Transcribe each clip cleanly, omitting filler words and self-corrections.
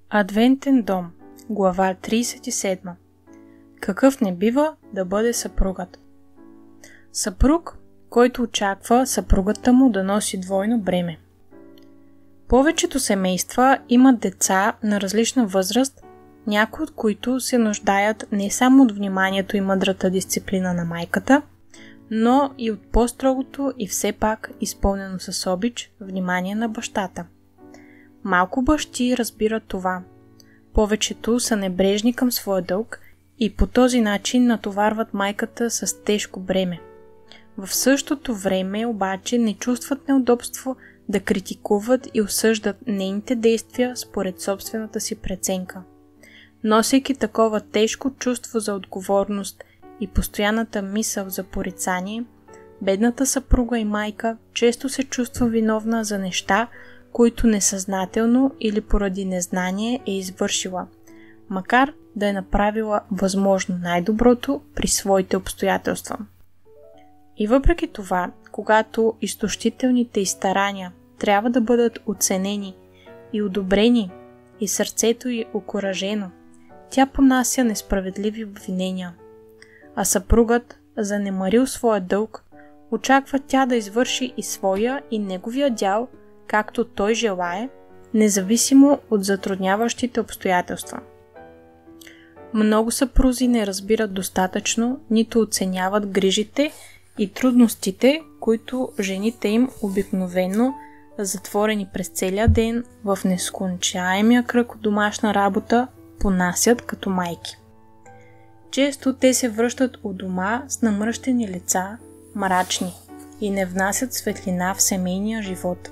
Адвентен дом, глава 37. Какъв не бива да бъде съпругът? Съпруг, който очаква съпругата му да носи двойно бреме. Повечето семейства имат деца на различна възраст, някои от които се нуждаят не само от вниманието и мъдрата дисциплина на майката, но и от по-строгото и все пак изпълнено с обич внимание на бащата. Малко бащи разбират това. Повечето са небрежни към своя дълг и по този начин натоварват майката с тежко бреме. В същото време обаче не чувстват неудобство да критикуват и осъждат нейните действия според собствената си преценка. Носейки такова тежко чувство за отговорност и постоянната мисъл за порицание, бедната съпруга и майка често се чувства виновна за неща, които несъзнателно или поради незнание е извършила, макар да е направила възможно най-доброто при своите обстоятелства. И въпреки това, когато изтощителните й старания трябва да бъдат оценени и одобрени и сърцето й окуражено, тя понася несправедливи обвинения. А съпругът, занемарил своя дълг, очаква тя да извърши и своя и неговия дял, както той желае, независимо от затрудняващите обстоятелства. Много съпрузи не разбират достатъчно, нито оценяват грижите и трудностите, които жените им обикновено, затворени през целия ден в нескончаемия кръг от домашна работа, понасят като майки. Често те се връщат у дома с намръщени лица, мрачни и не внасят светлина в семейния живот.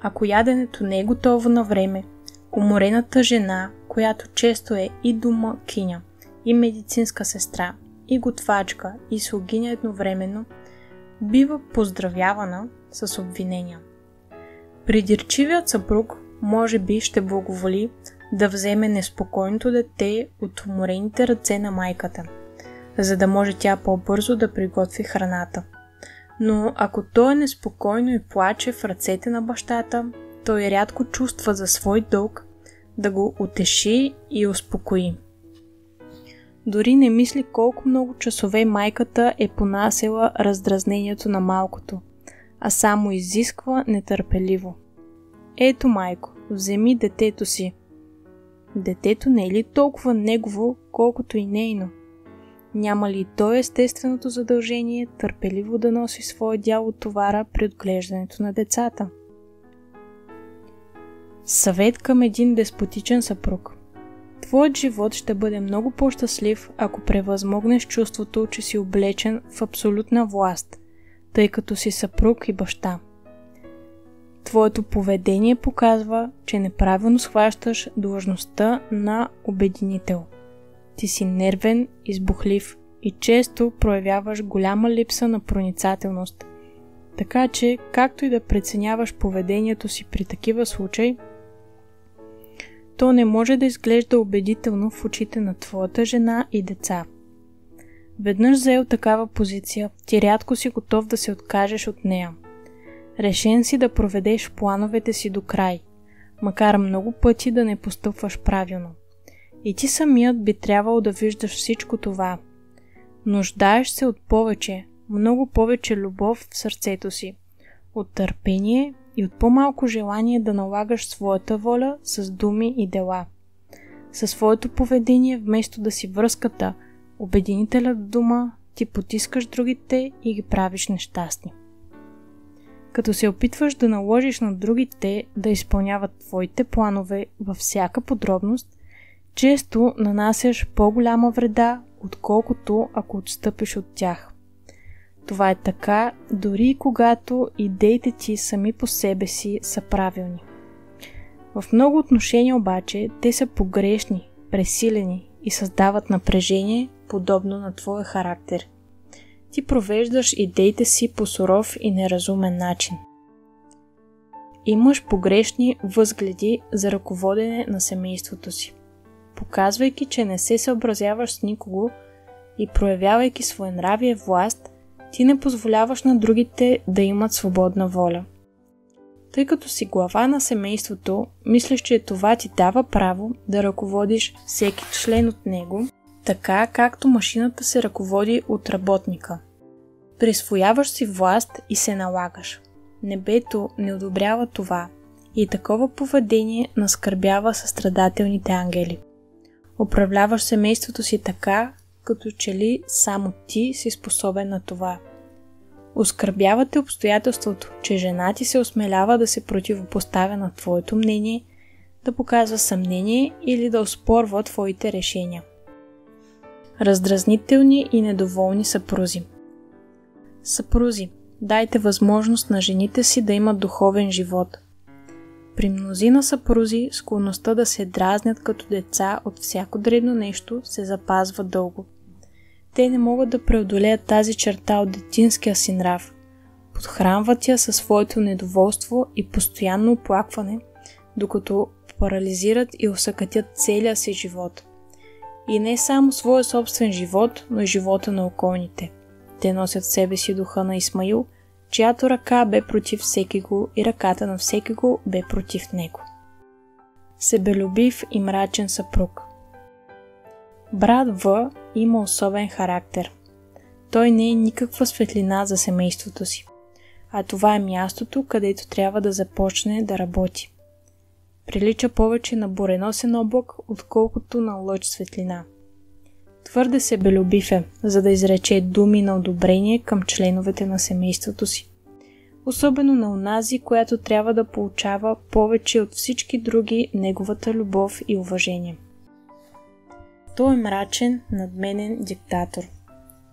Ако яденето не е готово на време, уморената жена, която често е и домакиня, и медицинска сестра, и готвачка, и слугиня едновременно, бива поздравявана с обвинения. Придирчивият съпруг може би ще благоволи да вземе неспокойното дете от уморените ръце на майката, за да може тя по-бързо да приготви храната. Но ако той е неспокойно и плаче в ръцете на бащата, той рядко чувства за свой дълг да го утеши и успокои. Дори не мисли колко много часове майката е понасяла раздразнението на малкото, а само изисква нетърпеливо. Ето, майко, вземи детето си. Детето не е ли толкова негово, колкото и нейно? Няма ли той естественото задължение търпеливо да носи своя дял от товара при отглеждането на децата? Съвет към един деспотичен съпруг. Твоят живот ще бъде много по-щастлив, ако превъзмогнеш чувството, че си облечен в абсолютна власт, тъй като си съпруг и баща. Твоето поведение показва, че неправилно схващаш длъжността на обединител. Ти си нервен, избухлив и често проявяваш голяма липса на проницателност. Така че, както и да преценяваш поведението си при такива случаи, то не може да изглежда убедително в очите на твоята жена и деца. Веднъж заел такава позиция, ти рядко си готов да се откажеш от нея. Решен си да проведеш плановете си до край, макар много пъти да не постъпваш правилно. И ти самият би трябвало да виждаш всичко това. Нуждаеш се от повече, много повече любов в сърцето си, от търпение и от по-малко желание да налагаш своята воля с думи и дела. Със своето поведение, вместо да си връзката, обединителят в дома, ти потискаш другите и ги правиш нещастни. Като се опитваш да наложиш на другите да изпълняват твоите планове във всяка подробност, често нанасяш по-голяма вреда, отколкото ако отстъпиш от тях. Това е така, дори и когато идеите ти сами по себе си са правилни. В много отношения обаче те са погрешни, пресилени и създават напрежение, подобно на твоя характер. Ти провеждаш идеите си по суров и неразумен начин. Имаш погрешни възгледи за ръководене на семейството си. Показвайки, че не се съобразяваш с никого и проявявайки своенравие власт, ти не позволяваш на другите да имат свободна воля. Тъй като си глава на семейството, мислиш, че това ти дава право да ръководиш всеки член от него, така както машината се ръководи от работника. Присвояваш си власт и се налагаш. Небето не одобрява това и такова поведение наскърбява състрадателните ангели. Управляваш семейството си така, като че ли само ти си способен на това. Оскърбявате обстоятелството, че жена ти се осмелява да се противопоставя на твоето мнение, да показва съмнение или да оспорва твоите решения. Раздразнителни и недоволни съпрузи. Съпрузи, дайте възможност на жените си да имат духовен живот. При мнозина съпрузи склонността да се дразнят като деца от всяко дребно нещо се запазва дълго. Те не могат да преодолеят тази черта от детинския си нрав. Подхранват я със своето недоволство и постоянно оплакване, докато парализират и осакатят целия си живот. И не само своя собствен живот, но и живота на околните. Те носят в себе си духа на Исмаил, чиято ръка бе против всекиго и ръката на всекиго бе против него. Себелюбив и мрачен съпруг. Брат В има особен характер. Той не е никаква светлина за семейството си, а това е мястото, където трябва да започне да работи. Прилича повече на буреносен облак, отколкото на лъч светлина. Твърде себелюбив е, за да изрече думи на одобрение към членовете на семейството си. Особено на онази, която трябва да получава повече от всички други неговата любов и уважение. Той е мрачен, надменен диктатор.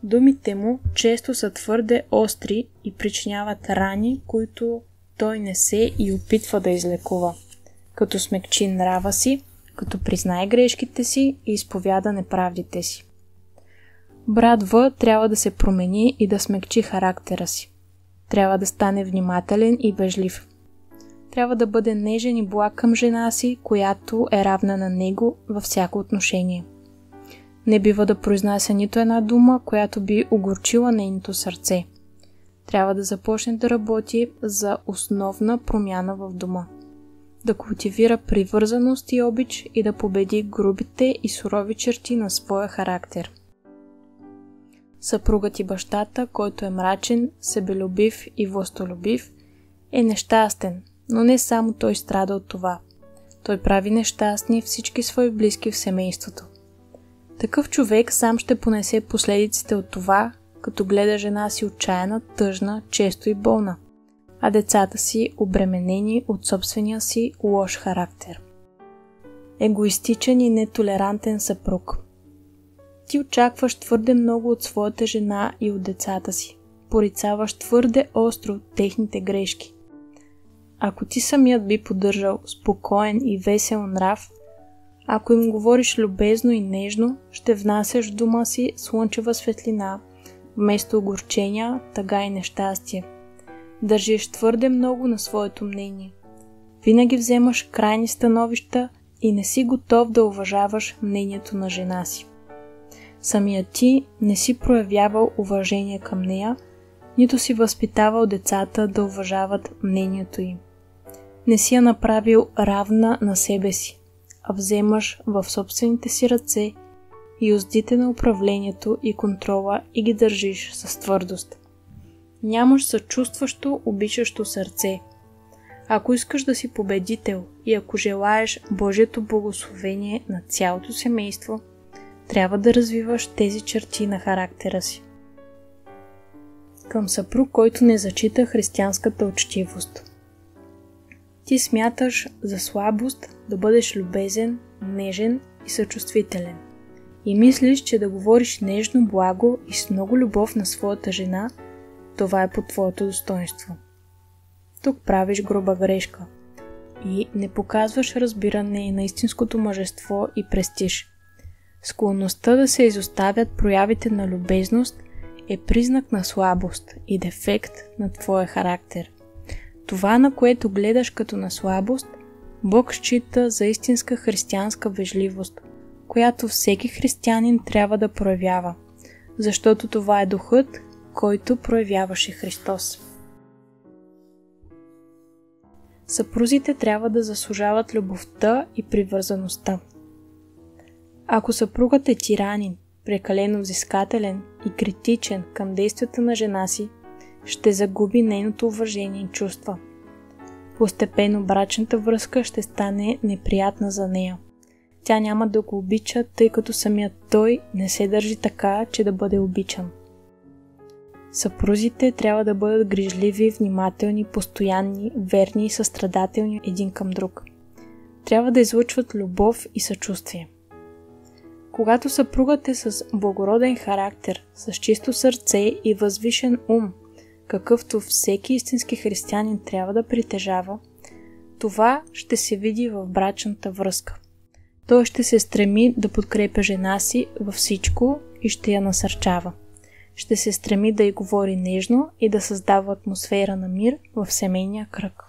Думите му често са твърде остри и причиняват рани, които той несе и опитва да излекува, като смекчи нрава си, като признае грешките си и изповяда неправдите си. Брат В трябва да се промени и да смекчи характера си. Трябва да стане внимателен и вежлив. Трябва да бъде нежен и благ към жена си, която е равна на него във всяко отношение. Не бива да произнася нито една дума, която би огорчила нейното сърце. Трябва да започне да работи за основна промяна в дома. Да култивира привързаност и обич и да победи грубите и сурови черти на своя характер. Съпругът и бащата, който е мрачен, себелюбив и властолюбив, е нещастен, но не само той страда от това. Той прави нещастни всички свои близки в семейството. Такъв човек сам ще понесе последиците от това, като гледа жена си отчаяна, тъжна, често и болна, а децата си обременени от собствения си лош характер. Егоистичен и нетолерантен съпруг. Ти очакваш твърде много от своята жена и от децата си. Порицаваш твърде остро техните грешки. Ако ти самият би поддържал спокоен и весел нрав, ако им говориш любезно и нежно, ще внасяш в дома си слънчева светлина, вместо огорчения, тъга и нещастие. Държиш твърде много на своето мнение. Винаги вземаш крайни становища и не си готов да уважаваш мнението на жена си. Самият ти не си проявявал уважение към нея, нито си възпитавал децата да уважават мнението им. Не си я направил равна на себе си, а вземаш в собствените си ръце юздите на управлението и контрола и ги държиш с твърдост. Нямаш съчувстващо, обичащо сърце. Ако искаш да си победител и ако желаеш Божието благословение на цялото семейство, трябва да развиваш тези черти на характера си. Към съпруг, който не зачита християнската учтивост. Ти смяташ за слабост да бъдеш любезен, нежен и съчувствителен. И мислиш, че да говориш нежно, благо и с много любов на своята жена, това е по твоето достоинство. Тук правиш груба грешка и не показваш разбиране на истинското мъжество и престиж. Склонността да се изоставят проявите на любезност е признак на слабост и дефект на твоя характер. Това, на което гледаш като на слабост, Бог счита за истинска християнска вежливост, която всеки християнин трябва да проявява, защото това е духът, който проявяваше Христос. Съпрузите трябва да заслужават любовта и привързаността. Ако съпругът е тиранин, прекалено взискателен и критичен към действията на жена си, ще загуби нейното уважение и чувства. Постепенно брачната връзка ще стане неприятна за нея. Тя няма да го обича, тъй като самият той не се държи така, че да бъде обичан. Съпрузите трябва да бъдат грижливи, внимателни, постоянни, верни и състрадателни един към друг. Трябва да излъчват любов и съчувствие. Когато съпругът е с благороден характер, с чисто сърце и възвишен ум, какъвто всеки истински християнин трябва да притежава, това ще се види в брачната връзка. Той ще се стреми да подкрепя жена си във всичко и ще я насърчава. Ще се стреми да й говори нежно и да създава атмосфера на мир в семейния кръг.